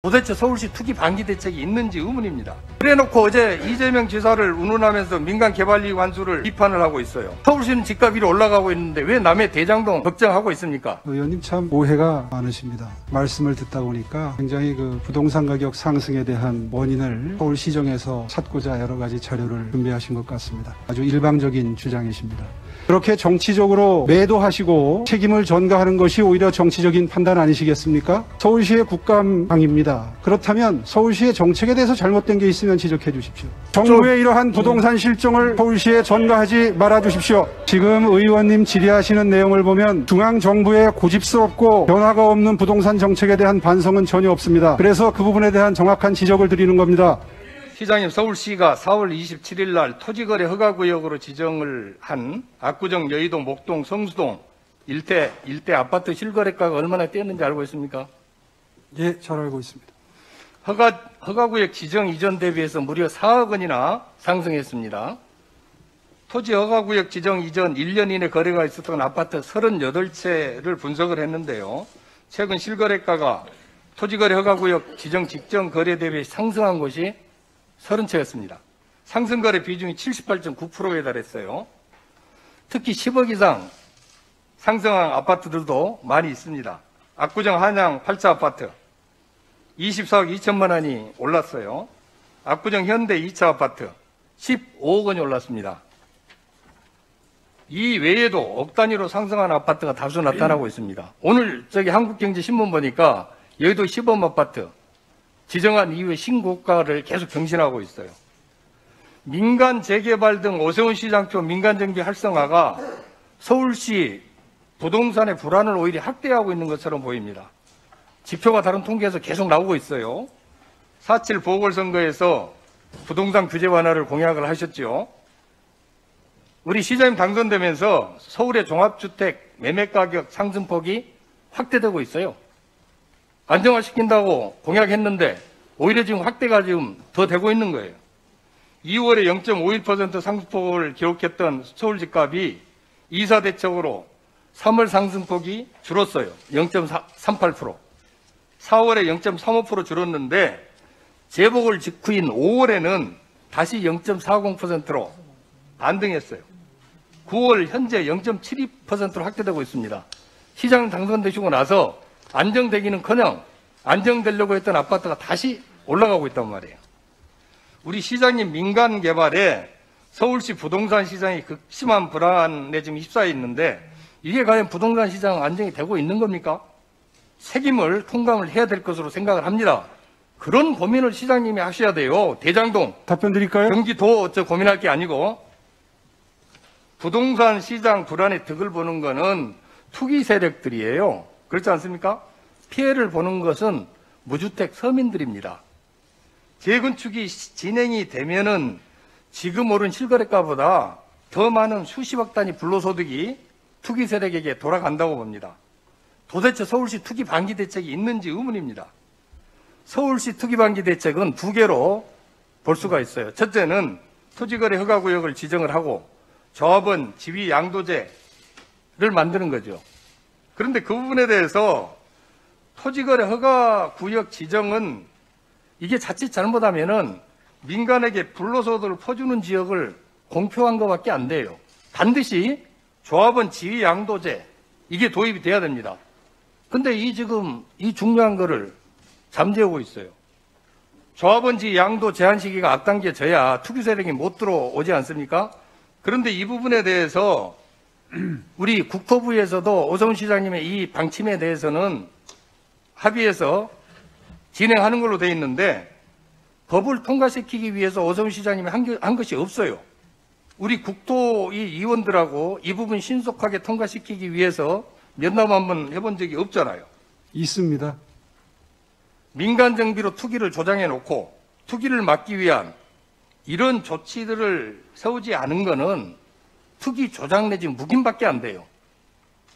도대체 서울시 투기 방기 대책이 있는지 의문입니다. 그래놓고 어제 이재명 지사를 운운하면서 민간개발이익 환수를 비판을 하고 있어요. 서울시는 집값이 올라가고 있는데 왜 남의 대장동 걱정하고 있습니까? 의원님 참 오해가 많으십니다. 말씀을 듣다 보니까 굉장히 부동산 가격 상승에 대한 원인을 서울시정에서 찾고자 여러 가지 자료를 준비하신 것 같습니다. 아주 일방적인 주장이십니다. 그렇게 정치적으로 매도하시고 책임을 전가하는 것이 오히려 정치적인 판단 아니시겠습니까? 서울시의 국감방입니다. 그렇다면 서울시의 정책에 대해서 잘못된 게 있으면 지적해 주십시오. 정부의 이러한 부동산 실정을 서울시에 전가하지 말아 주십시오. 지금 의원님 질의하시는 내용을 보면 중앙정부의 고집스럽고 변화가 없는 부동산 정책에 대한 반성은 전혀 없습니다. 그래서 그 부분에 대한 정확한 지적을 드리는 겁니다. 시장님, 서울시가 4월 27일 날 토지거래 허가구역으로 지정을 한 압구정, 여의도, 목동, 성수동 일대 아파트 실거래가가 얼마나 뛰었는지 알고 있습니까? 예, 잘 알고 있습니다. 허가구역 지정 이전 대비해서 무려 4억 원이나 상승했습니다. 토지 허가구역 지정 이전 1년 이내 거래가 있었던 아파트 38채를 분석을 했는데요. 최근 실거래가가 토지거래 허가구역 지정 직전 거래 대비 상승한 곳이 30채였습니다. 상승거래 비중이 78.9%에 달했어요. 특히 10억 이상 상승한 아파트들도 많이 있습니다. 압구정 한양 8차 아파트 24억 2천만 원이 올랐어요. 압구정 현대 2차 아파트 15억 원이 올랐습니다. 이 외에도 억 단위로 상승한 아파트가 다수 나타나고 있습니다. 오늘 한국경제신문 보니까 여의도 시범 아파트 지정한 이후에 신고가를 계속 경신하고 있어요. 민간 재개발 등 오세훈 시장표 민간정비 활성화가 서울시 부동산의 불안을 오히려 확대하고 있는 것처럼 보입니다. 지표가 다른 통계에서 계속 나오고 있어요. 4.7 보궐선거에서 부동산 규제 완화를 공약을 하셨죠. 우리 시장님 당선되면서 서울의 종합주택 매매가격 상승폭이 확대되고 있어요. 안정화시킨다고 공약했는데 오히려 지금 확대가 지금 더 되고 있는 거예요. 2월에 0.51% 상승폭을 기록했던 서울 집값이 이사 대책으로 3월 상승폭이 줄었어요. 0.38%. 4월에 0.35% 줄었는데 재보궐 직후인 5월에는 다시 0.40%로 반등했어요. 9월 현재 0.72%로 확대되고 있습니다. 시장 당선되시고 나서 안정되기는커녕 안정되려고 했던 아파트가 다시 올라가고 있단 말이에요. 우리 시장님 민간 개발에 서울시 부동산 시장이 극심한 불안에 지금 휩싸여 있는데 이게 과연 부동산 시장 안정이 되고 있는 겁니까? 책임을 통감을 해야 될 것으로 생각을 합니다. 그런 고민을 시장님이 하셔야 돼요. 대장동, 답변 드릴까요? 경기도 고민할 게 아니고 부동산 시장 불안의 득을 보는 거는 투기 세력들이에요. 그렇지 않습니까? 피해를 보는 것은 무주택 서민들입니다. 재건축이 진행이 되면은 지금 오른 실거래가보다 더 많은 수십억 단위 불로소득이 투기 세력에게 돌아간다고 봅니다. 도대체 서울시 투기 방기 대책이 있는지 의문입니다. 서울시 투기 방기 대책은 두 개로 볼 수가 있어요. 첫째는 토지거래 허가구역을 지정을 하고 조합원 지위 양도제를 만드는 거죠. 그런데 그 부분에 대해서 토지거래 허가구역 지정은 이게 자칫 잘못하면은 민간에게 불로소득을 퍼주는 지역을 공표한 것밖에 안 돼요. 반드시 조합원 지위 양도제 이게 도입이 돼야 됩니다. 근데 지금 이 중요한 거를 잠재우고 있어요. 조합원 지위 양도 제한 시기가 앞당겨져야 투기 세력이 못 들어오지 않습니까? 그런데 이 부분에 대해서 우리 국토부에서도 오세훈 시장님의 이 방침에 대해서는 합의해서 진행하는 걸로 되어 있는데 법을 통과시키기 위해서 오세훈 시장님이 한 것이 없어요. 우리 국토위 의원들하고 이 부분 신속하게 통과시키기 위해서 면담 한번 해본 적이 없잖아요. 있습니다. 민간 정비로 투기를 조장해 놓고 투기를 막기 위한 이런 조치들을 세우지 않은 거는 투기 조장 내지 묵인밖에 안 돼요.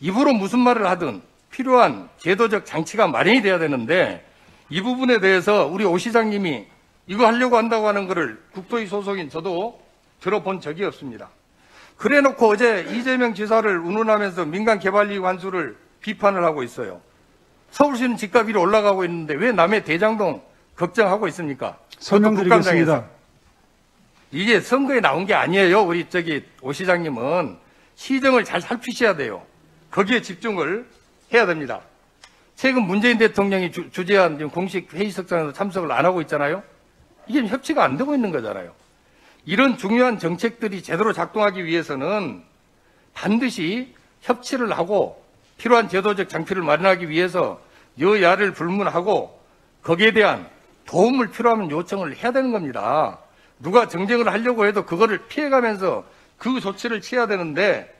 입으로 무슨 말을 하든 필요한 제도적 장치가 마련이 돼야 되는데 이 부분에 대해서 우리 오 시장님이 이거 하려고 한다고 하는 거를 국토위 소속인 저도 들어본 적이 없습니다. 그래놓고 어제 이재명 지사를 운운하면서 민간개발이익 환수를 비판을 하고 있어요. 서울시는 집값이 올라가고 있는데 왜 남의 대장동 걱정하고 있습니까? 설명드리겠습니다. 이게 선거에 나온 게 아니에요. 우리 오 시장님은 시정을 잘 살피셔야 돼요. 거기에 집중을 해야 됩니다. 최근 문재인 대통령이 주재한 지금 공식 회의석상에서 참석을 안 하고 있잖아요. 이게 협치가 안 되고 있는 거잖아요. 이런 중요한 정책들이 제대로 작동하기 위해서는 반드시 협치를 하고 필요한 제도적 장치를 마련하기 위해서 여야를 불문하고 거기에 대한 도움을 필요하면 요청을 해야 되는 겁니다. 누가 정쟁을 하려고 해도 그거를 피해가면서 그 조치를 취해야 되는데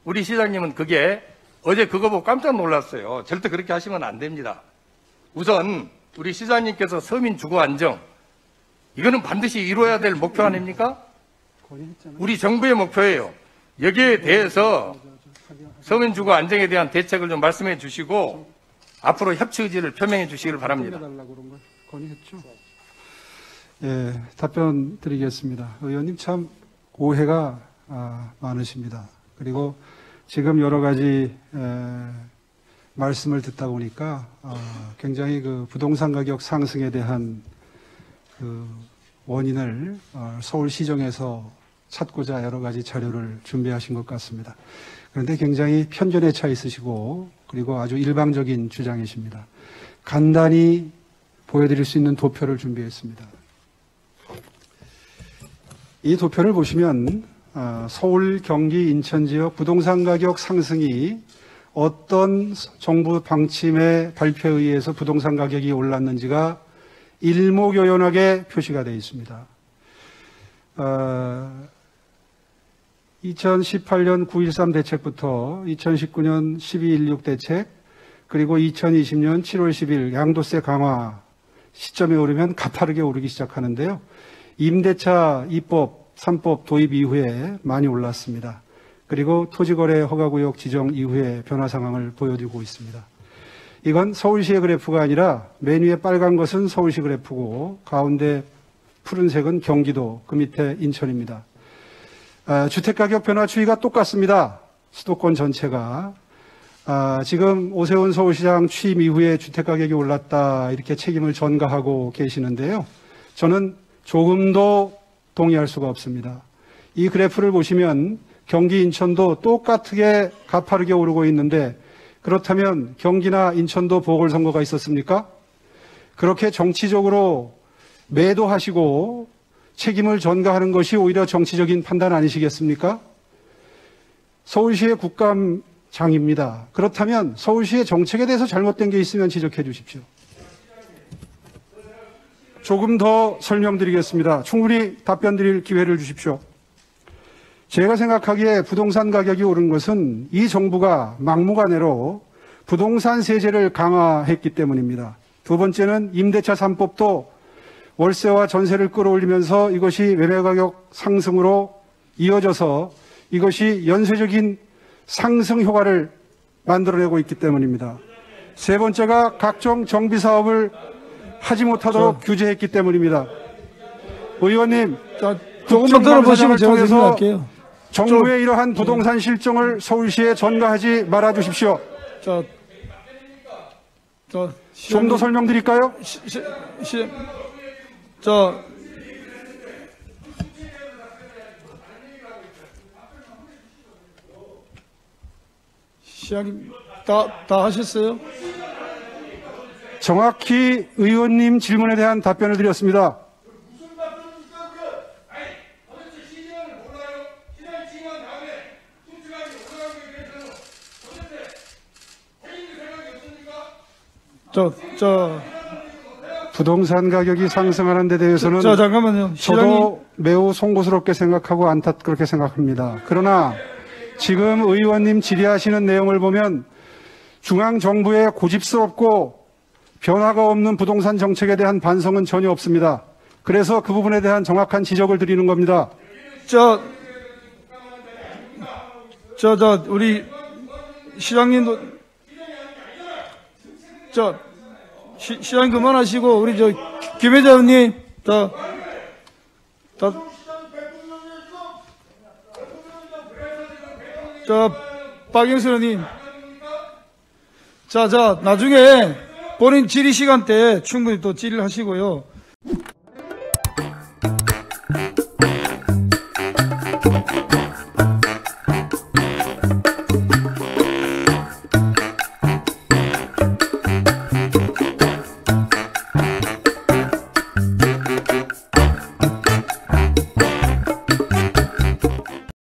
우리 시장님은 그게 어제 그거 보고 깜짝 놀랐어요. 절대 그렇게 하시면 안 됩니다. 우선 우리 시장님께서 서민 주거 안정 이거는 반드시 이루어야 될 목표 아닙니까? 우리 정부의 목표예요. 여기에 대해서 서민 주거 안정에 대한 대책을 좀 말씀해 주시고 앞으로 협치 의지를 표명해 주시기를 바랍니다. 예, 답변 드리겠습니다. 의원님 참 오해가 많으십니다. 그리고 지금 여러 가지 말씀을 듣다 보니까 굉장히 그 부동산 가격 상승에 대한 그 원인을 서울시정에서 찾고자 여러 가지 자료를 준비하신 것 같습니다. 그런데 굉장히 편견에 차 있으시고 그리고 아주 일방적인 주장이십니다. 간단히 보여드릴 수 있는 도표를 준비했습니다. 이 도표를 보시면 서울, 경기, 인천 지역 부동산 가격 상승이 어떤 정부 방침의 발표에 의해서 부동산 가격이 올랐는지가 일목요연하게 표시가 되어 있습니다. 2018년 9.13 대책부터 2019년 12.16 대책 그리고 2020년 7월 10일 양도세 강화 시점에 오르면 가파르게 오르기 시작하는데요. 임대차 2법, 3법 도입 이후에 많이 올랐습니다. 그리고 토지거래 허가구역 지정 이후에 변화 상황을 보여주고 있습니다. 이건 서울시의 그래프가 아니라 맨 위에 빨간 것은 서울시 그래프고 가운데 푸른색은 경기도, 그 밑에 인천입니다. 주택가격 변화 추이가 똑같습니다. 수도권 전체가. 지금 오세훈 서울시장 취임 이후에 주택가격이 올랐다 이렇게 책임을 전가하고 계시는데요. 저는 조금도 동의할 수가 없습니다. 이 그래프를 보시면 경기, 인천도 똑같게 가파르게 오르고 있는데 그렇다면 경기나 인천도 보궐선거가 있었습니까? 그렇게 정치적으로 매도하시고 책임을 전가하는 것이 오히려 정치적인 판단 아니시겠습니까? 서울시의 국감장입니다. 그렇다면 서울시의 정책에 대해서 잘못된 게 있으면 지적해 주십시오. 조금 더 설명드리겠습니다. 충분히 답변 드릴 기회를 주십시오. 제가 생각하기에 부동산 가격이 오른 것은 이 정부가 막무가내로 부동산 세제를 강화했기 때문입니다. 두 번째는 임대차 3법도 월세와 전세를 끌어올리면서 이것이 매매가격 상승으로 이어져서 이것이 연쇄적인 상승 효과를 만들어내고 있기 때문입니다. 세 번째가 각종 정비사업을 하지 못하도록 규제했기 때문입니다. 의원님, 조금만 들어보시면 제가 설명할게요. 정부의 이러한 부동산 실정을 서울시에 전가하지 말아 주십시오. 좀 더 설명드릴까요? 시장님 다 하셨어요? 정확히 의원님 질문에 대한 답변을 드렸습니다. 부동산 가격이 상승하는 데 대해서는 잠깐만요. 저도 매우 송구스럽게 생각하고 안타깝게 생각합니다. 그러나 지금 의원님 질의하시는 내용을 보면 중앙정부의 고집스럽고 변화가 없는 부동산 정책에 대한 반성은 전혀 없습니다. 그래서 그 부분에 대한 정확한 지적을 드리는 겁니다. 우리 시장님도 시장 그만하시고 우리 김혜자 의원님 박영선 의원님 나중에 본인 질의 시간 때 충분히 또 질의하시고요.